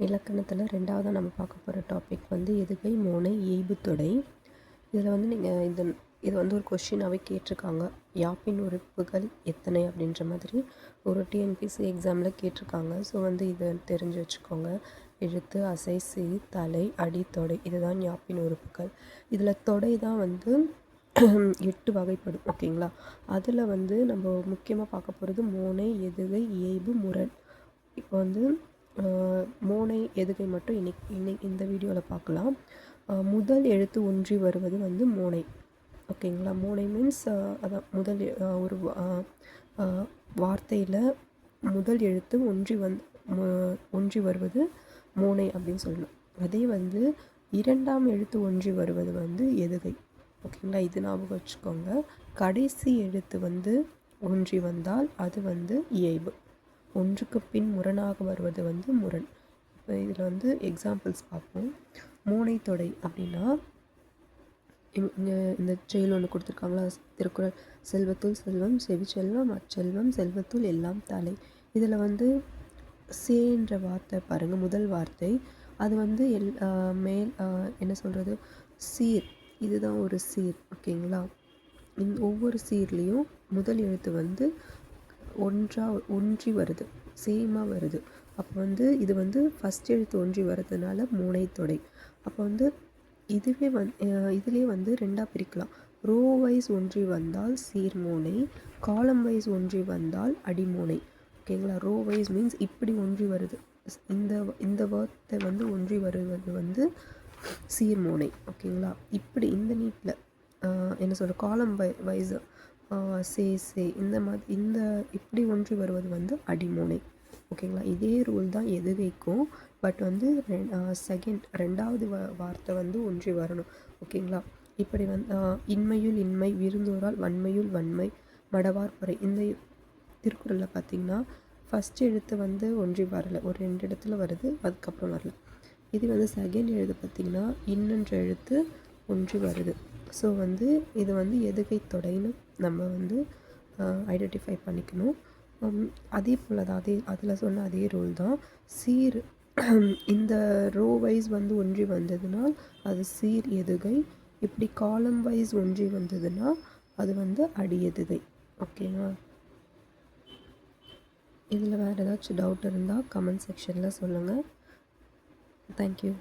இலக்கணத்தில் ரெண்டாவதாக நம்ம பார்க்க போகிற டாபிக் வந்து எதுகை, மோனை, ஏய்பு, தொடை. இதில் வந்து நீங்கள் இது வந்து ஒரு கொஷினாகவே கேட்டிருக்காங்க. யாப்பின் உறுப்புகள் எத்தனை அப்படின்ற மாதிரி ஒரு டிஎன்பிசி எக்ஸாமில் கேட்டிருக்காங்க. ஸோ வந்து இதை தெரிஞ்சு வச்சுக்கோங்க. எழுத்து, அசை, சீர், தலை, அடி, தொடை, இதுதான் யாப்பின் உறுப்புகள். இதில் தொடை தான் வந்து 8 வகைப்படும். ஓகேங்களா? அதில் வந்து நம்ம முக்கியமாக பார்க்க போகிறது மோனை, எதுகை, ஏய்பு, முரண். இப்போ வந்து மோனை, எதுகை மட்டும் இன்னைக்கு இந்த வீடியோவில் பார்க்கலாம். முதல் எழுத்து ஒன்றி வருவது வந்து மோனை. ஓகேங்களா? மோனை மீன்ஸ் அதான் முதல் ஒரு வார்த்தையில் முதல் எழுத்து ஒன்றி வருவது மோனை அப்படின்னு சொல்லணும். அதே வந்து இரண்டாம் எழுத்து ஒன்றி வருவது வந்து எதுகை. ஓகேங்களா? இது ஞாபகம் வச்சுக்கோங்க. கடைசி எழுத்து வந்து ஒன்றி வந்தால் அது வந்து இயைபு. ஒன்றுக்கு பின் முரணாக வருவது வந்து முரண். இப்போ இதில் வந்து எக்ஸாம்பிள்ஸ் பார்ப்போம். மோனை, தொடை அப்படின்னா இங்கே இந்த செயல் ஒன்று கொடுத்துருக்காங்களா, திருக்குறள். செல்வத்துள் செல்வம், செவிச்செல்வம், அச்செல்வம், செல்வத்துள் எல்லாம் தலை. இதில் வந்து சேன்ற வார்த்தை பாருங்கள், முதல் வார்த்தை. அது வந்து மேல் என்ன சொல்கிறது, சீர். இதுதான் ஒரு சீர். ஓகேங்களா? ஒவ்வொரு சீர்லேயும் முதல் எழுத்து வந்து ஒன்றி வருது, சேமாக வருது. அப்போ வந்து இது வந்து ஃபஸ்ட் எழுத்து ஒன்றி வர்றதுனால மோனை, தொடை. அப்போ வந்து இதுலேயே வந்து ரெண்டாக பிரிக்கலாம். ரோ வைஸ் ஒன்றி வந்தால் சீர்மோனை, காலம் வைஸ் ஒன்றி வந்தால் அடிமோனை. ஓகேங்களா? ரோ வைஸ் மீன்ஸ் இப்படி ஒன்றி வருது, இந்த வார்த்தை வந்து ஒன்றி வருவது வந்து சீர்மோனை. ஓகேங்களா? இப்படி இந்த நீட்டில் என்ன சொல்கிற காலம் வைஸ் சே இந்த மாதிரி இப்படி ஒன்றி வருவது வந்து அடிமோனை. ஓகேங்களா? இதே ரூல் தான் எதுகைக்கும். பட் வந்து ரெண்டாவது வார்த்தை வந்து ஒன்றி வரணும். ஓகேங்களா? இப்படி வந்து இன்மையுள் இன்மை, விருந்தோரால் வன்மையுள் வன்மை, மடவார் பறை. இந்த திருக்குறளில் பார்த்திங்கன்னா ஃபஸ்ட் எழுத்து வந்து ஒன்றி வரலை, ஒரு 2 இடத்துல வருது, அதுக்கப்புறம் வரல. இது வந்து செகண்ட் எழுத்து பார்த்திங்கன்னா இன்னென்ற எழுத்து ஒன்றி வருது. ஸோ வந்து இது வந்து எதுகை, தொடைன்னு நம்ம வந்து ஐடென்டிஃபை பண்ணிக்கணும். அதே போல் தான் அதில் சொன்ன அதே ரூல் தான். சீர் இந்த ரோ வைஸ் வந்து ஒன்றி வந்ததுனால் அது சீர் எதுகை. இப்படி காலம் வைஸ் ஒன்றி வந்ததுன்னா அது வந்து அடி எதுகை. ஓகேவா? இதில் வேறு ஏதாச்சும் டவுட் இருந்தால் கமெண்ட் செக்ஷனில் சொல்லுங்கள். தேங்க்யூ.